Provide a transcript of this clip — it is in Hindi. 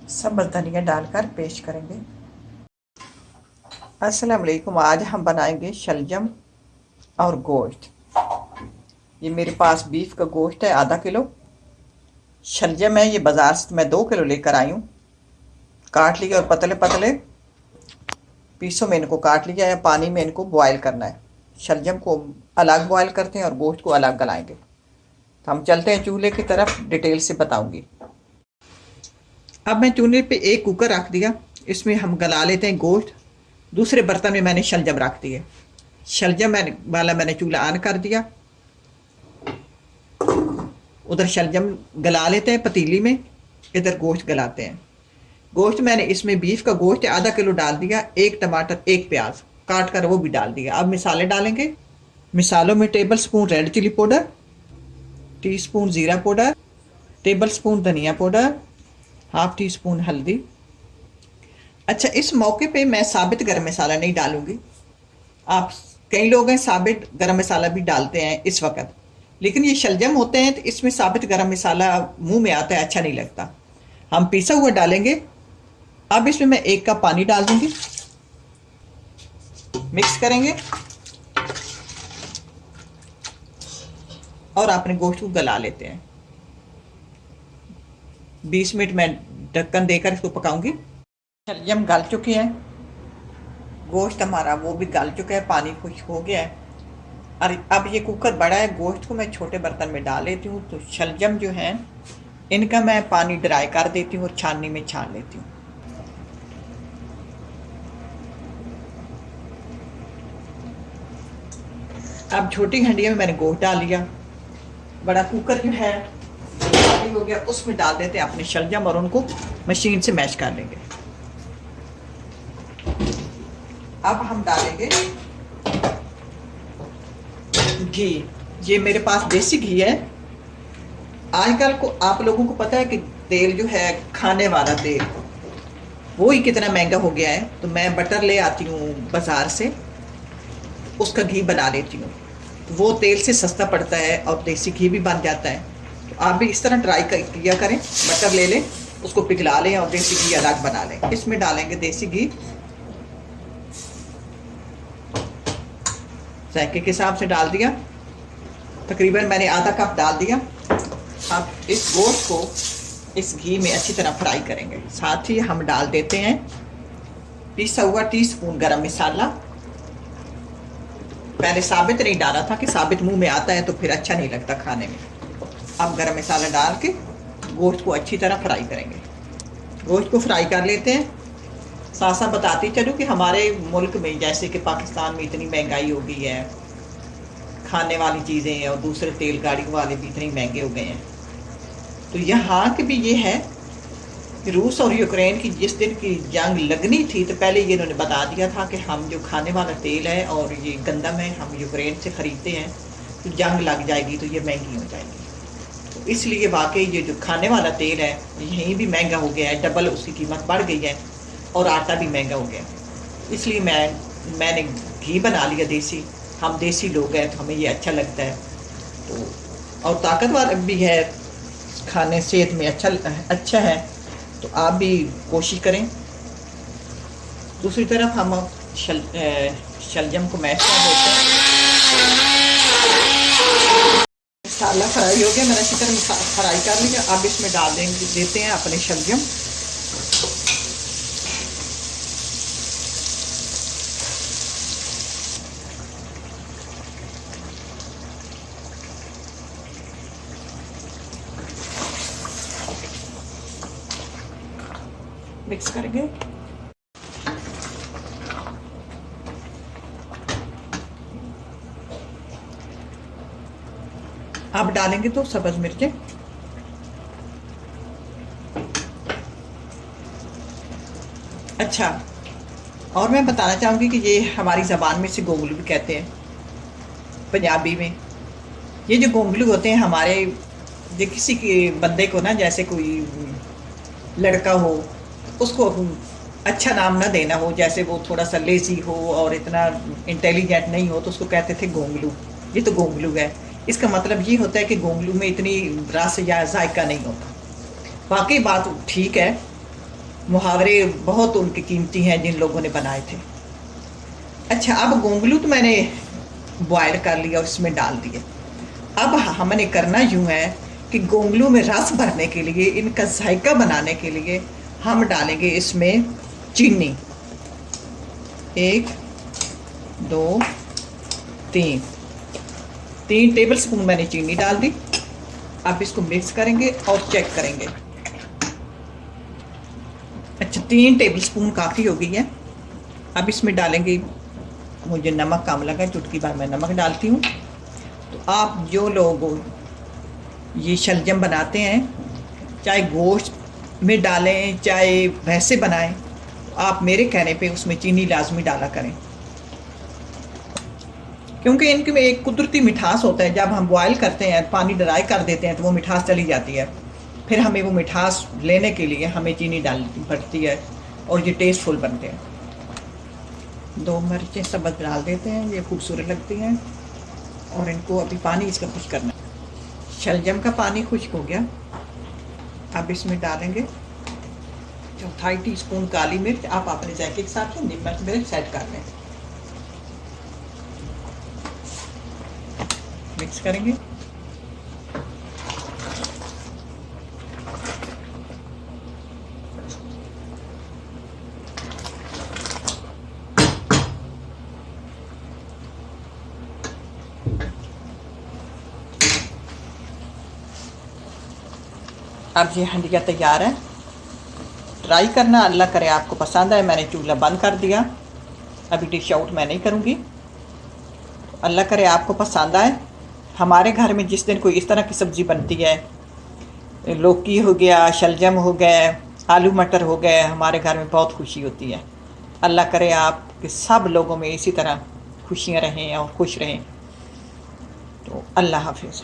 सब्ज़ धनिया डालकर पेश करेंगे। अस्सलाम वालेकुम। आज हम बनाएंगे शलजम और गोश्त। ये मेरे पास बीफ का गोश्त है आधा किलो। शलजम है, ये बाज़ार से मैं 2 किलो लेकर आई हूँ। काट लिया और पतले पतले पीसों में इनको काट लिया है। पानी में इनको बॉयल करना है। शलजम को अलग बॉयल करते हैं और गोश्त को अलग गलाएंगे। तो हम चलते हैं चूल्हे की तरफ, डिटेल से बताऊंगी। अब मैं चूल्हे पे एक कुकर रख दिया, इसमें हम गला लेते हैं गोश्त। दूसरे बर्तन में मैंने शलजम रख दिए। शलजम मैंने चूल्हा ऑन कर दिया। उधर शलजम गला लेते हैं पतीली में, इधर गोश्त गलाते हैं। गोश्त मैंने इसमें बीफ का गोश्त आधा किलो डाल दिया। एक टमाटर, एक प्याज काट कर वो भी डाल दिया। अब मिसाले डालेंगे। मिसालों में tablespoon red chilli powder, teaspoon ज़ीरा पाउडर, टेबल स्पून धनिया पाउडर, हाफ टी स्पून हल्दी। अच्छा, इस मौके पे मैं साबित गरम मसाला नहीं डालूंगी। आप कई लोग हैं साबित गरम मसाला भी डालते हैं इस वक्त, लेकिन ये शलजम होते हैं तो इसमें साबित गरम मसाला मुंह में आता है, अच्छा नहीं लगता। हम पिसा हुआ डालेंगे। अब इसमें मैं 1 कप पानी डाल दूंगी। मिक्स करेंगे और अपने गोश्त को गला लेते हैं। 20 मिनट मैं ढक्कन देकर इसको पकाऊंगी। शलजम गल चुके हैं, गोश्त हमारा वो भी गल चुका है, पानी खुश हो गया है। और अब ये कुकर बड़ा है, गोश्त को मैं छोटे बर्तन में डाल लेती हूँ। तो शलजम जो है इनका मैं पानी ड्राई कर देती हूँ और छाननी में छान लेती हूँ। अब छोटी हंडिया में मैंने गोश्त डाल लिया। बड़ा कुकर जो है खाली हो गया, उसमें डाल देते हैं अपने शलजम और उनको मशीन से मैश कर लेंगे। अब हम डालेंगे घी। ये मेरे पास देसी घी है। आजकल को आप लोगों को पता है कि तेल जो है खाने वाला तेल वो ही कितना महंगा हो गया है। तो मैं बटर ले आती हूँ बाज़ार से, उसका घी बना लेती हूँ। वो तेल से सस्ता पड़ता है और देसी घी भी बन जाता है। तो आप भी इस तरह ट्राई किया करें। बटर ले लें, उसको पिघला लें और देसी घी अलग बना लें। इसमें डालेंगे देसी घी, जायके के हिसाब से डाल दिया। तकरीबन मैंने आधा कप डाल दिया। अब इस गोश्त को इस घी में अच्छी तरह फ्राई करेंगे। साथ ही हम डाल देते हैं पिसा हुआ टीस्पून गरम मसाला। पहले साबित नहीं डाला था कि साबित मुंह में आता है तो फिर अच्छा नहीं लगता खाने में। अब गरम मसाला डाल के गोश्त को अच्छी तरह फ्राई करेंगे। गोश्त को फ्राई कर लेते हैं। साथ साथ बताती चलूँ कि हमारे मुल्क में जैसे कि पाकिस्तान में इतनी महंगाई हो गई है, खाने वाली चीज़ें और दूसरे तेल गाड़ियों वाले भी इतने महंगे हो गए हैं। तो यहाँ के भी ये है कि रूस और यूक्रेन की जिस दिन की जंग लगनी थी तो पहले ये इन्होंने बता दिया था कि हम जो खाने वाला तेल है और ये गंदम है हम यूक्रेन से ख़रीदते हैं, तो जंग लग जाएगी तो ये महंगी हो जाएगी। तो इसलिए वाकई ये जो खाने वाला तेल है यहीं भी महंगा हो गया है, डबल उसकी कीमत बढ़ गई है और आटा भी महंगा हो गया। इसलिए मैंने घी बना लिया देसी। हम देसी लोग हैं तो हमें ये अच्छा लगता है। तो और ताकतवर भी है, खाने सेहत में अच्छा है। तो आप भी कोशिश करें। दूसरी तरफ हम शलजम को मैश कर देते हैं। मसाला फ्राई हो गया, मैंने अच्छी तरह फ्राई कर लिया। अब इसमें डाल देते हैं अपने शलजम। मिक्स करेंगे। अब डालेंगे तो सब्ज मिर्चें। अच्छा, और मैं बताना चाहूँगी कि ये हमारी ज़बान में से गोंगलू भी कहते हैं पंजाबी में। ये जो गोंगलू होते हैं हमारे, जो किसी के बंदे को ना, जैसे कोई लड़का हो उसको अच्छा नाम ना देना हो, जैसे वो थोड़ा सा लेजी हो और इतना इंटेलिजेंट नहीं हो, तो उसको कहते थे गोंगलू। ये तो गोंगलू है। इसका मतलब ये होता है कि गोंगलू में इतनी रस या जायका नहीं होता। वाकई बात ठीक है। मुहावरे बहुत उनके कीमती हैं जिन लोगों ने बनाए थे। अच्छा, अब गोंगलू तो मैंने बॉयल कर लिया और इसमें डाल दिए। अब हमने करना यूँ है कि गोंगलू में रस भरने के लिए, इनका जायका बनाने के लिए हम डालेंगे इसमें चीनी। 1 2 3 टेबल स्पून मैंने चीनी डाल दी। अब इसको मिक्स करेंगे और चेक करेंगे। अच्छा, 3 टेबल स्पून काफ़ी हो गई है। अब इसमें डालेंगे, मुझे नमक कम लगा, चुटकी भर मैं नमक डालती हूँ। तो आप जो लोग ये शलजम बनाते हैं, चाहे गोश्त में डालें चाहे वैसे बनाएं, तो आप मेरे कहने पे उसमें चीनी लाजमी डाला करें, क्योंकि इनके में एक कुदरती मिठास होता है। जब हम बॉयल करते हैं, पानी ड्राई कर देते हैं, तो वो मिठास चली जाती है। फिर हमें वो मिठास लेने के लिए हमें चीनी डालनी पड़ती है और ये टेस्टफुल बनते हैं। 2 मिर्चें सब्ज़ डाल देते हैं, ये खूबसूरत लगती हैं। और इनको अभी पानी इसका खुश्क करना है। शलजम का पानी खुश्क हो गया। अब इसमें डालेंगे 1/4 टीस्पून काली मिर्च। आप अपने जायके के हिसाब से नमक मिर्च सेट कर लें। मिक्स करेंगे। अब ये हंडिया तैयार है। ट्राई करना, अल्लाह करे आपको पसंद आए। मैंने चूल्हा बंद कर दिया, अभी डिश आउट मैं नहीं करूँगी। अल्लाह करे आपको पसंद आए। हमारे घर में जिस दिन कोई इस तरह की सब्ज़ी बनती है, लौकी हो गया, शलजम हो गए, आलू मटर हो गए, हमारे घर में बहुत खुशी होती है। अल्लाह करे आपके सब लोगों में इसी तरह खुशियाँ रहें और खुश रहें। तो अल्लाह हाफिज़।